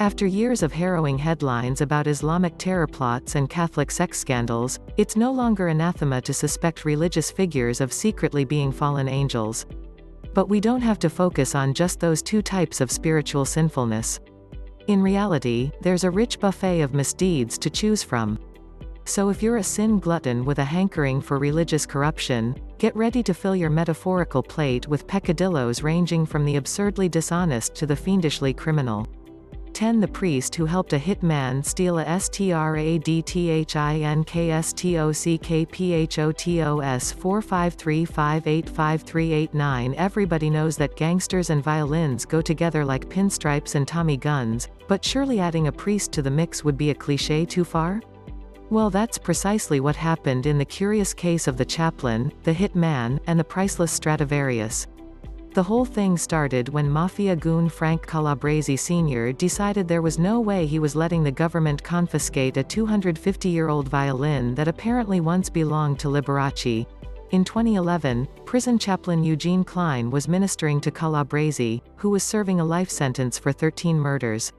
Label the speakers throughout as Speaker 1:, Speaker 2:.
Speaker 1: After years of harrowing headlines about Islamic terror plots and Catholic sex scandals, it's no longer anathema to suspect religious figures of secretly being fallen angels. But we don't have to focus on just those two types of spiritual sinfulness. In reality, there's a rich buffet of misdeeds to choose from. So if you're a sin glutton with a hankering for religious corruption, get ready to fill your metaphorical plate with peccadillos ranging from the absurdly dishonest to the fiendishly criminal. 10. The priest who helped a hit man steal a STRADTHINKSTOCKPHOTOS 453585389. Everybody knows that gangsters and violins go together like pinstripes and Tommy guns, but surely adding a priest to the mix would be a cliché too far? Well, that's precisely what happened in the curious case of the chaplain, the hit man, and the priceless Stradivarius. The whole thing started when mafia goon Frank Calabrese Sr. decided there was no way he was letting the government confiscate a 250-year-old violin that apparently once belonged to Liberace. In 2011, prison chaplain Eugene Klein was ministering to Calabrese, who was serving a life sentence for 13 murders.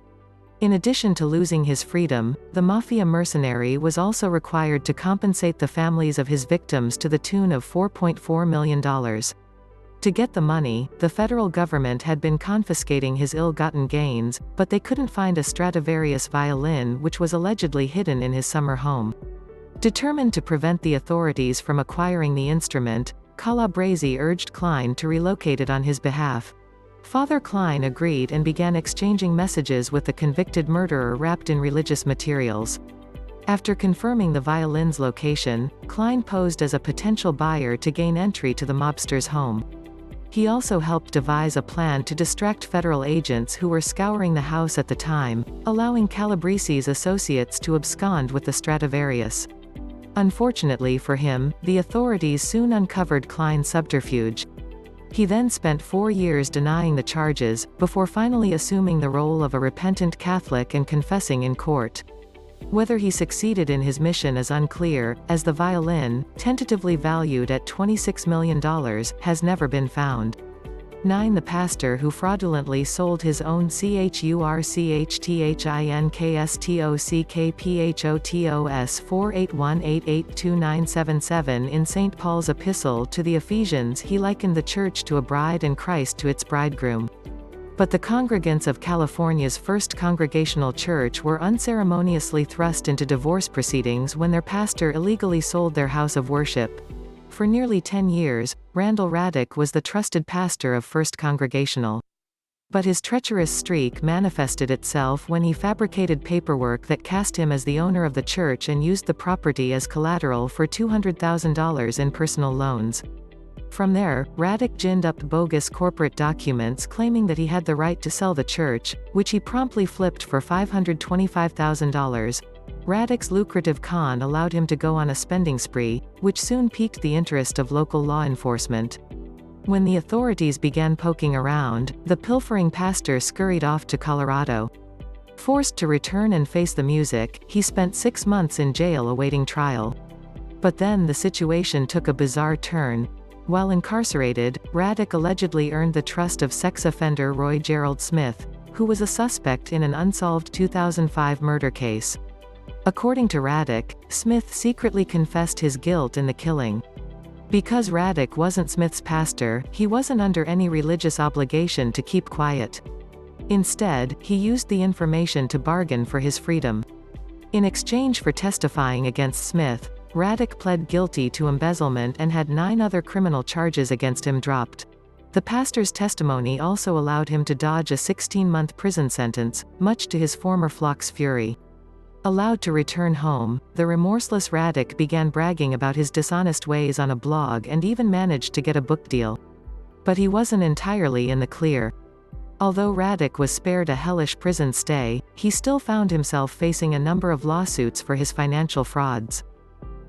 Speaker 1: In addition to losing his freedom, the mafia mercenary was also required to compensate the families of his victims to the tune of $4.4 million. To get the money, the federal government had been confiscating his ill-gotten gains, but they couldn't find a Stradivarius violin which was allegedly hidden in his summer home. Determined to prevent the authorities from acquiring the instrument, Calabrese urged Klein to relocate it on his behalf. Father Klein agreed and began exchanging messages with the convicted murderer wrapped in religious materials. After confirming the violin's location, Klein posed as a potential buyer to gain entry to the mobster's home. He also helped devise a plan to distract federal agents who were scouring the house at the time, allowing Calabrese's associates to abscond with the Stradivarius. Unfortunately for him, the authorities soon uncovered Klein's subterfuge. He then spent 4 years denying the charges, before finally assuming the role of a repentant Catholic and confessing in court. Whether he succeeded in his mission is unclear, as the violin, tentatively valued at $26 million, has never been found. 9. The pastor who fraudulently sold his own CHURCHTHINKSTOCKPHOTOS 481882977. In St. Paul's epistle to the Ephesians, he likened the church to a bride and Christ to its bridegroom. But the congregants of California's First Congregational Church were unceremoniously thrust into divorce proceedings when their pastor illegally sold their house of worship. For nearly 10 years, Randall Raddick was the trusted pastor of First Congregational. But his treacherous streak manifested itself when he fabricated paperwork that cast him as the owner of the church and used the property as collateral for $200,000 in personal loans. From there, Raddick ginned up bogus corporate documents claiming that he had the right to sell the church, which he promptly flipped for $525,000. Raddick's lucrative con allowed him to go on a spending spree, which soon piqued the interest of local law enforcement. When the authorities began poking around, the pilfering pastor scurried off to Colorado. Forced to return and face the music, he spent 6 months in jail awaiting trial. But then the situation took a bizarre turn. While incarcerated, Raddick allegedly earned the trust of sex offender Roy Gerald Smith, who was a suspect in an unsolved 2005 murder case. According to Raddick, Smith secretly confessed his guilt in the killing. Because Raddick wasn't Smith's pastor, he wasn't under any religious obligation to keep quiet. Instead, he used the information to bargain for his freedom. In exchange for testifying against Smith, Raddick pled guilty to embezzlement and had 9 other criminal charges against him dropped. The pastor's testimony also allowed him to dodge a 16-month prison sentence, much to his former flock's fury. Allowed to return home, the remorseless Raddick began bragging about his dishonest ways on a blog and even managed to get a book deal. But he wasn't entirely in the clear. Although Raddick was spared a hellish prison stay, he still found himself facing a number of lawsuits for his financial frauds.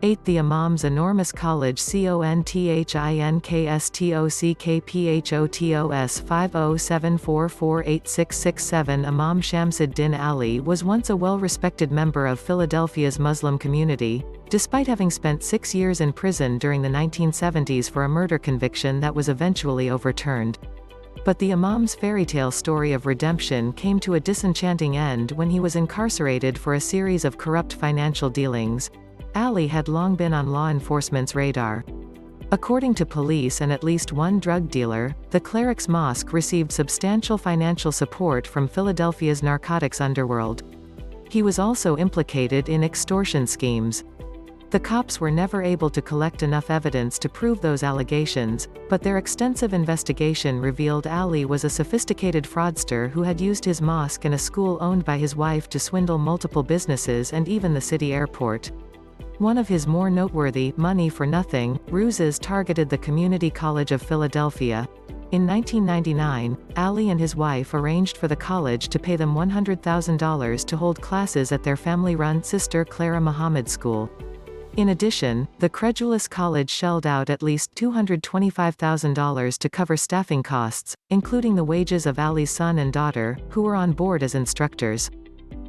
Speaker 1: 8. The Imam's enormous college CONTHINKSTOCKPHOTOS 507448667. Imam Shamsuddin Ali was once a well-respected member of Philadelphia's Muslim community, despite having spent 6 years in prison during the 1970s for a murder conviction that was eventually overturned. But the imam's fairy tale story of redemption came to a disenchanting end when he was incarcerated for a series of corrupt financial dealings. Ali had long been on law enforcement's radar. According to police and at least one drug dealer, the cleric's mosque received substantial financial support from Philadelphia's narcotics underworld. He was also implicated in extortion schemes. The cops were never able to collect enough evidence to prove those allegations, but their extensive investigation revealed Ali was a sophisticated fraudster who had used his mosque and a school owned by his wife to swindle multiple businesses and even the city airport. One of his more noteworthy money-for-nothing ruses targeted the Community College of Philadelphia. In 1999, Ali and his wife arranged for the college to pay them $100,000 to hold classes at their family-run Sister Clara Muhammad School. In addition, the credulous college shelled out at least $225,000 to cover staffing costs, including the wages of Ali's son and daughter, who were on board as instructors.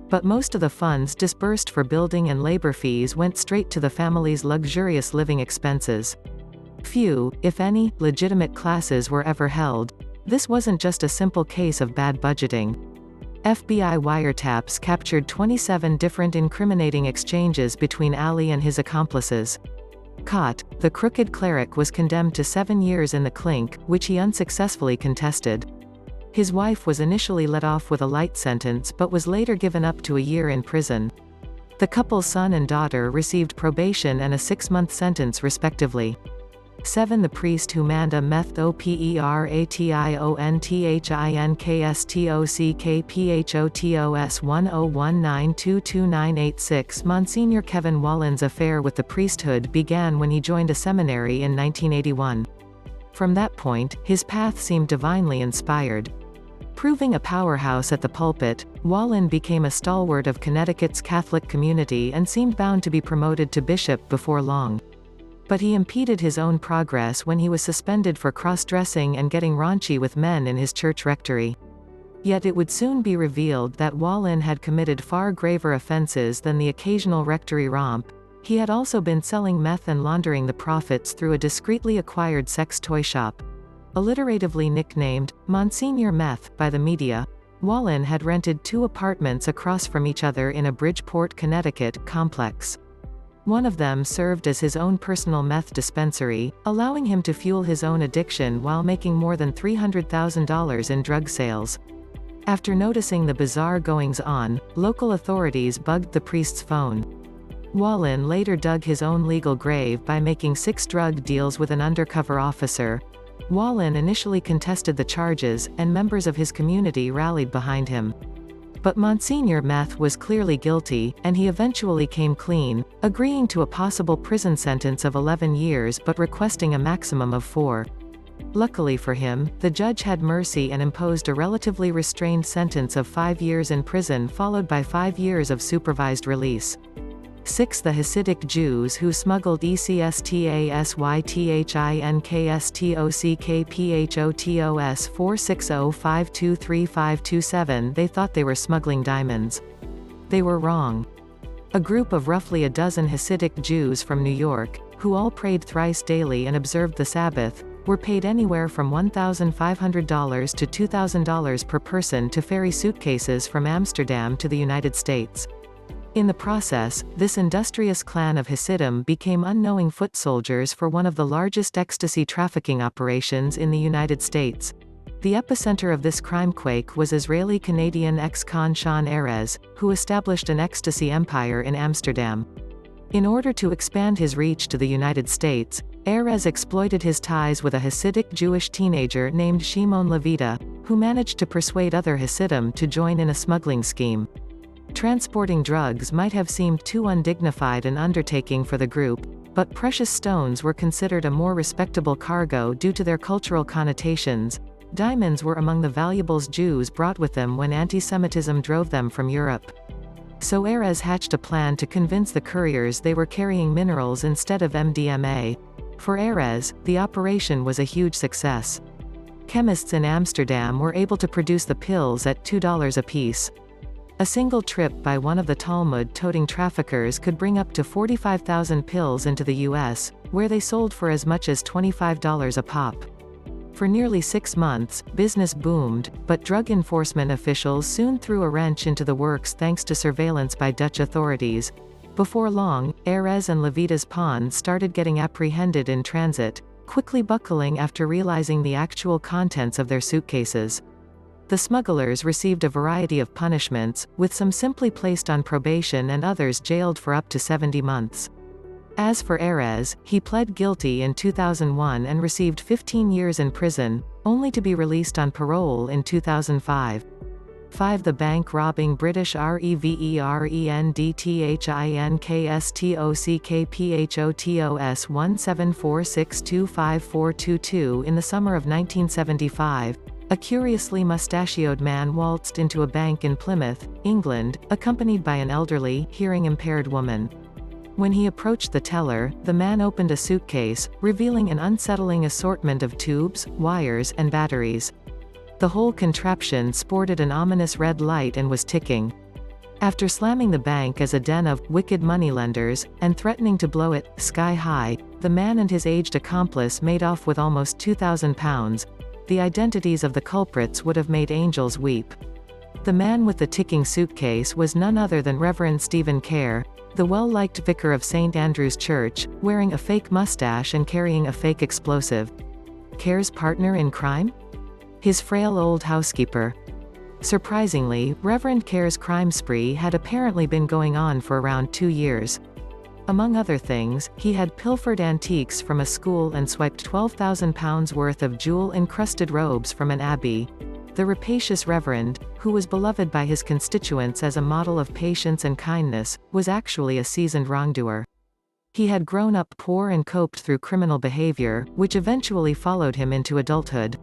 Speaker 1: But most of the funds disbursed for building and labor fees went straight to the family's luxurious living expenses. Few, if any, legitimate classes were ever held. This wasn't just a simple case of bad budgeting. FBI wiretaps captured 27 different incriminating exchanges between Ali and his accomplices. Caught, the crooked cleric was condemned to 7 years in the clink, which he unsuccessfully contested. His wife was initially let off with a light sentence but was later given up to a year in prison. The couple's son and daughter received probation and a 6-month sentence respectively. 7. The priest who manned a methoperationthinkpstos1019222986 Monsignor Kevin Wallen's affair with the priesthood began when he joined a seminary in 1981. From that point, his path seemed divinely inspired. Proving a powerhouse at the pulpit, Wallen became a stalwart of Connecticut's Catholic community and seemed bound to be promoted to bishop before long. But he impeded his own progress when he was suspended for cross-dressing and getting raunchy with men in his church rectory. Yet it would soon be revealed that Wallen had committed far graver offenses than the occasional rectory romp. He had also been selling meth and laundering the profits through a discreetly acquired sex toy shop. Alliteratively nicknamed Monsignor Meth by the media, Wallen had rented 2 apartments across from each other in a Bridgeport, Connecticut, complex. One of them served as his own personal meth dispensary, allowing him to fuel his own addiction while making more than $300,000 in drug sales. After noticing the bizarre goings-on, local authorities bugged the priest's phone. Wallen later dug his own legal grave by making 6 drug deals with an undercover officer. Wallen initially contested the charges, and members of his community rallied behind him. But Monsignor Meth was clearly guilty, and he eventually came clean, agreeing to a possible prison sentence of 11 years but requesting a maximum of 4. Luckily for him, the judge had mercy and imposed a relatively restrained sentence of 5 years in prison followed by 5 years of supervised release. 6. The Hasidic Jews who smuggled ECSTASYTHINKSTOCKPHOTOS 460523527 They thought they were smuggling diamonds. They were wrong. A group of roughly a dozen Hasidic Jews from New York, who all prayed thrice daily and observed the Sabbath, were paid anywhere from $1,500 to $2,000 per person to ferry suitcases from Amsterdam to the United States. In the process, this industrious clan of Hasidim became unknowing foot soldiers for one of the largest ecstasy trafficking operations in the United States. The epicenter of this crimequake was Israeli-Canadian ex-con Sean Erez, who established an ecstasy empire in Amsterdam. In order to expand his reach to the United States, Erez exploited his ties with a Hasidic Jewish teenager named Shimon Levita, who managed to persuade other Hasidim to join in a smuggling scheme. Transporting drugs might have seemed too undignified an undertaking for the group, but precious stones were considered a more respectable cargo due to their cultural connotations. Diamonds were among the valuables Jews brought with them when anti-Semitism drove them from Europe. So Erez hatched a plan to convince the couriers they were carrying minerals instead of MDMA. For Erez, the operation was a huge success. Chemists in Amsterdam were able to produce the pills at $2 apiece. A single trip by one of the Talmud-toting traffickers could bring up to 45,000 pills into the U.S., where they sold for as much as $25 a pop. For nearly 6 months, business boomed, but drug enforcement officials soon threw a wrench into the works thanks to surveillance by Dutch authorities. Before long, Erez and Levita's pawns started getting apprehended in transit, quickly buckling after realizing the actual contents of their suitcases. The smugglers received a variety of punishments, with some simply placed on probation and others jailed for up to 70 months. As for Erez, he pled guilty in 2001 and received 15 years in prison, only to be released on parole in 2005. 5. The bank robbing British REVERENDTHINKSTOCKPHOTOS 174625422 in the summer of 1975, a curiously mustachioed man waltzed into a bank in Plymouth, England, accompanied by an elderly, hearing-impaired woman. When he approached the teller, the man opened a suitcase, revealing an unsettling assortment of tubes, wires, and batteries. The whole contraption sported an ominous red light and was ticking. After slamming the bank as a den of wicked moneylenders, and threatening to blow it sky high, the man and his aged accomplice made off with almost £2,000. The identities of the culprits would have made angels weep. The man with the ticking suitcase was none other than Reverend Stephen Kerr, the well-liked vicar of St. Andrew's Church, wearing a fake mustache and carrying a fake explosive. Kerr's partner in crime? His frail old housekeeper. Surprisingly, Reverend Kerr's crime spree had apparently been going on for around 2 years. Among other things, he had pilfered antiques from a school and swiped £12,000 worth of jewel-encrusted robes from an abbey. The rapacious Reverend, who was beloved by his constituents as a model of patience and kindness, was actually a seasoned wrongdoer. He had grown up poor and coped through criminal behavior, which eventually followed him into adulthood.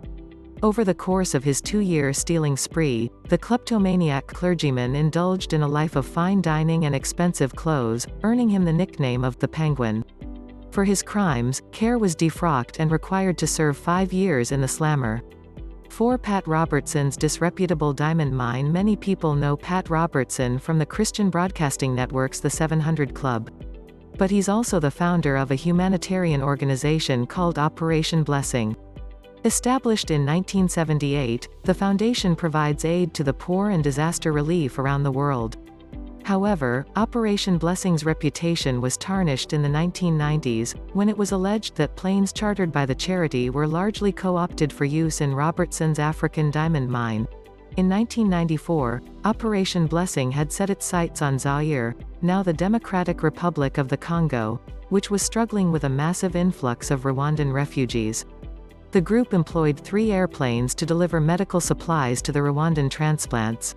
Speaker 1: Over the course of his 2-year stealing spree, the kleptomaniac clergyman indulged in a life of fine dining and expensive clothes, earning him the nickname of the Penguin. For his crimes, Kerr was defrocked and required to serve 5 years in the slammer. 4. Pat Robertson's disreputable diamond mine. Many people know Pat Robertson from the Christian broadcasting network's The 700 Club. But he's also the founder of a humanitarian organization called Operation Blessing. Established in 1978, the foundation provides aid to the poor and disaster relief around the world. However, Operation Blessing's reputation was tarnished in the 1990s, when it was alleged that planes chartered by the charity were largely co-opted for use in Robertson's African diamond mine. In 1994, Operation Blessing had set its sights on Zaire, now the Democratic Republic of the Congo, which was struggling with a massive influx of Rwandan refugees. The group employed 3 airplanes to deliver medical supplies to the Rwandan transplants.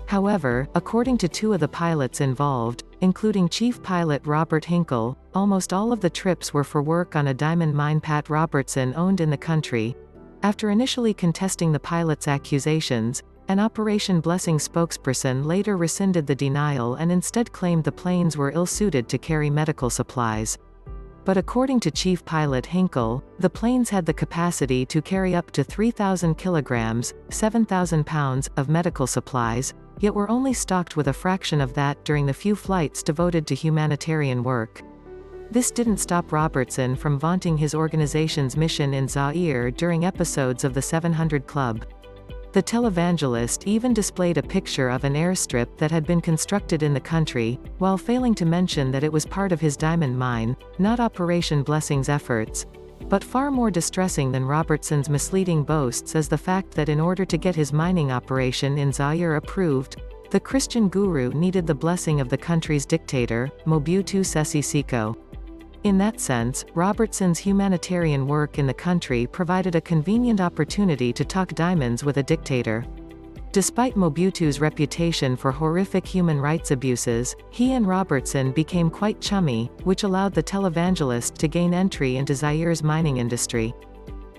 Speaker 1: However, according to 2 of the pilots involved, including Chief Pilot Robert Hinkle, almost all of the trips were for work on a diamond mine Pat Robertson owned in the country. After initially contesting the pilots' accusations, an Operation Blessing spokesperson later rescinded the denial and instead claimed the planes were ill-suited to carry medical supplies. But according to Chief Pilot Hinkle, the planes had the capacity to carry up to 3,000 kilograms, 7,000 pounds, of medical supplies, yet were only stocked with a fraction of that during the few flights devoted to humanitarian work. This didn't stop Robertson from vaunting his organization's mission in Zaire during episodes of the 700 Club. The televangelist even displayed a picture of an airstrip that had been constructed in the country, while failing to mention that it was part of his diamond mine, not Operation Blessing's efforts. But far more distressing than Robertson's misleading boasts is the fact that in order to get his mining operation in Zaire approved, the Christian guru needed the blessing of the country's dictator, Mobutu Sese Seko. In that sense, Robertson's humanitarian work in the country provided a convenient opportunity to talk diamonds with a dictator. Despite Mobutu's reputation for horrific human rights abuses, he and Robertson became quite chummy, which allowed the televangelist to gain entry into Zaire's mining industry.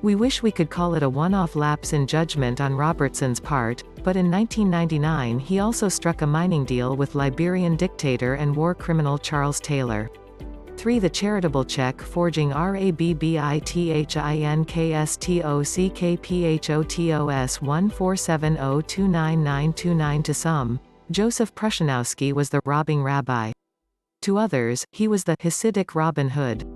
Speaker 1: We wish we could call it a one-off lapse in judgment on Robertson's part, but in 1999 he also struck a mining deal with Liberian dictator and war criminal Charles Taylor. 3. The charitable check forging RABBITHINKSTOCKPHOTOS 147029929 to some, Joseph Prussianowski was the robbing rabbi. To others, he was the Hasidic Robin Hood.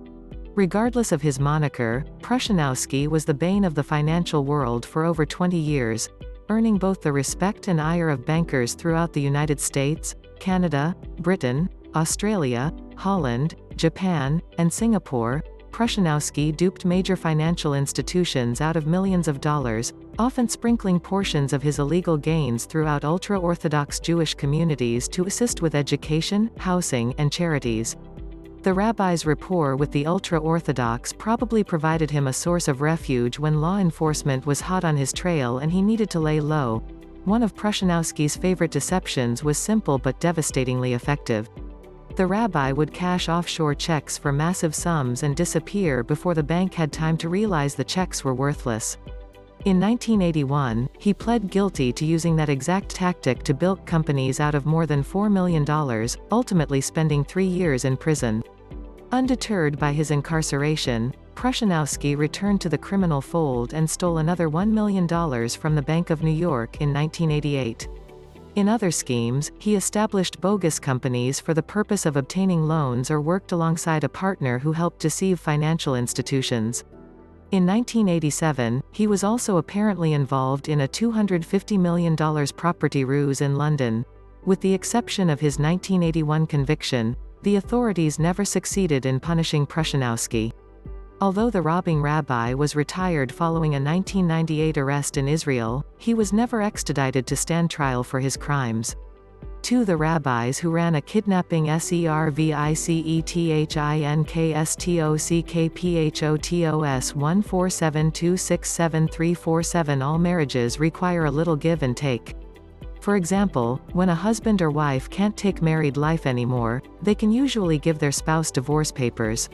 Speaker 1: Regardless of his moniker, Prussianowski was the bane of the financial world for over 20 years, earning both the respect and ire of bankers throughout the United States, Canada, Britain, Australia, Holland, Japan, and Singapore. Prussianowski duped major financial institutions out of millions of dollars, often sprinkling portions of his illegal gains throughout ultra-Orthodox Jewish communities to assist with education, housing, and charities. The rabbi's rapport with the ultra-Orthodox probably provided him a source of refuge when law enforcement was hot on his trail and he needed to lay low. One of Prussianowski's favorite deceptions was simple but devastatingly effective. The rabbi would cash offshore checks for massive sums and disappear before the bank had time to realize the checks were worthless. In 1981, he pled guilty to using that exact tactic to bilk companies out of more than $4 million, ultimately spending 3 years in prison. Undeterred by his incarceration, Prussianowski returned to the criminal fold and stole another $1 million from the Bank of New York in 1988. In other schemes, he established bogus companies for the purpose of obtaining loans or worked alongside a partner who helped deceive financial institutions. In 1987, he was also apparently involved in a $250 million property ruse in London. With the exception of his 1981 conviction, the authorities never succeeded in punishing Prussianowski. Although the robbing rabbi was retired following a 1998 arrest in Israel, he was never extradited to stand trial for his crimes. Two the rabbis who ran a kidnapping SERVICETHINKSTOCKPHOTOS 147267347. All marriages require a little give and take. For example, when a husband or wife can't take married life anymore, they can usually give their spouse divorce papers.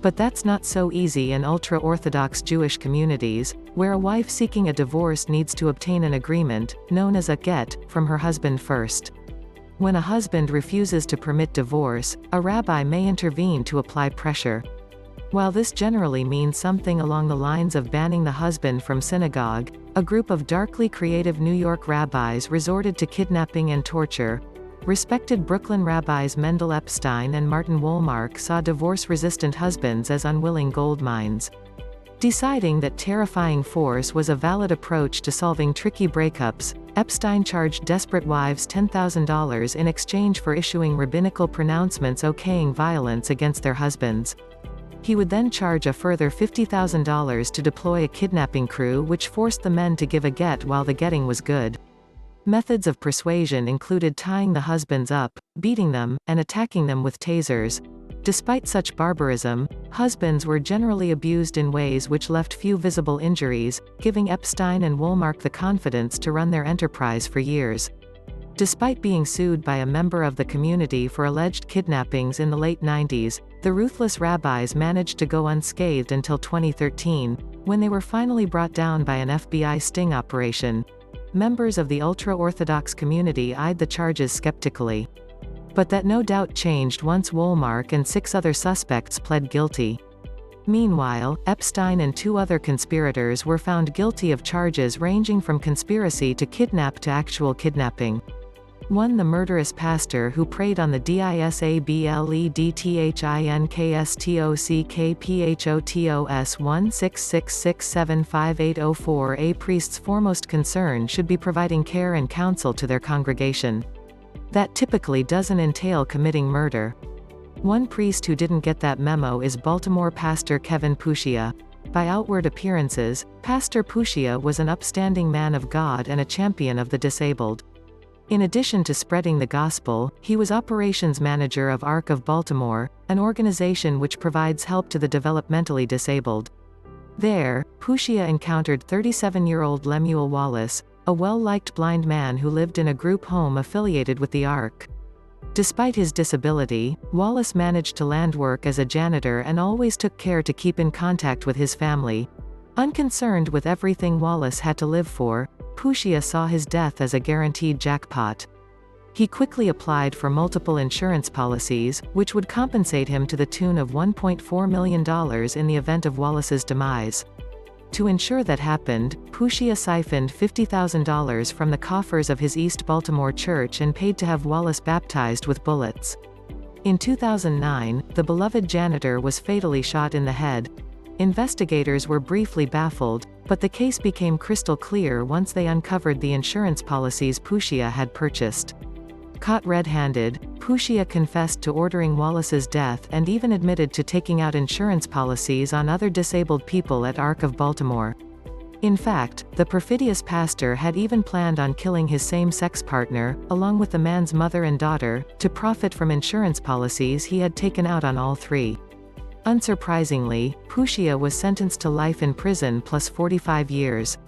Speaker 1: But that's not so easy in ultra-Orthodox Jewish communities, where a wife seeking a divorce needs to obtain an agreement, known as a get, from her husband first. When a husband refuses to permit divorce, a rabbi may intervene to apply pressure. While this generally means something along the lines of banning the husband from synagogue, a group of darkly creative New York rabbis resorted to kidnapping and torture. Respected Brooklyn rabbis Mendel Epstein and Martin Wohlmark saw divorce-resistant husbands as unwilling gold mines. Deciding that terrifying force was a valid approach to solving tricky breakups, Epstein charged desperate wives $10,000 in exchange for issuing rabbinical pronouncements okaying violence against their husbands. He would then charge a further $50,000 to deploy a kidnapping crew which forced the men to give a get while the getting was good. Methods of persuasion included tying the husbands up, beating them, and attacking them with tasers. Despite such barbarism, husbands were generally abused in ways which left few visible injuries, giving Epstein and Wohlmark the confidence to run their enterprise for years. Despite being sued by a member of the community for alleged kidnappings in the late 90s, the ruthless rabbis managed to go unscathed until 2013, when they were finally brought down by an FBI sting operation. Members of the ultra-Orthodox community eyed the charges skeptically. But that no doubt changed once Wohlmark and 6 other suspects pled guilty. Meanwhile, Epstein and 2 other conspirators were found guilty of charges ranging from conspiracy to kidnap to actual kidnapping. One the murderous pastor who preyed on the DISABLEDTHINKSTOCKPHOTOS 166675804. A priest's foremost concern should be providing care and counsel to their congregation. That typically doesn't entail committing murder. One priest who didn't get that memo is Baltimore pastor Kevin Pushia. By outward appearances, Pastor Pushia was an upstanding man of God and a champion of the disabled. In addition to spreading the gospel, he was operations manager of Ark of Baltimore, an organization which provides help to the developmentally disabled. There, Pushia encountered 37-year-old Lemuel Wallace, a well-liked blind man who lived in a group home affiliated with the Ark. Despite his disability, Wallace managed to land work as a janitor and always took care to keep in contact with his family. Unconcerned with everything Wallace had to live for, Pushia saw his death as a guaranteed jackpot. He quickly applied for multiple insurance policies, which would compensate him to the tune of $1.4 million in the event of Wallace's demise. To ensure that happened, Pushia siphoned $50,000 from the coffers of his East Baltimore church and paid to have Wallace baptized with bullets. In 2009, the beloved janitor was fatally shot in the head. Investigators were briefly baffled, but the case became crystal clear once they uncovered the insurance policies Pushia had purchased. Caught red-handed, Pushia confessed to ordering Wallace's death and even admitted to taking out insurance policies on other disabled people at Ark of Baltimore. In fact, the perfidious pastor had even planned on killing his same-sex partner, along with the man's mother and daughter, to profit from insurance policies he had taken out on all three. Unsurprisingly, Pushia was sentenced to life in prison plus 45 years.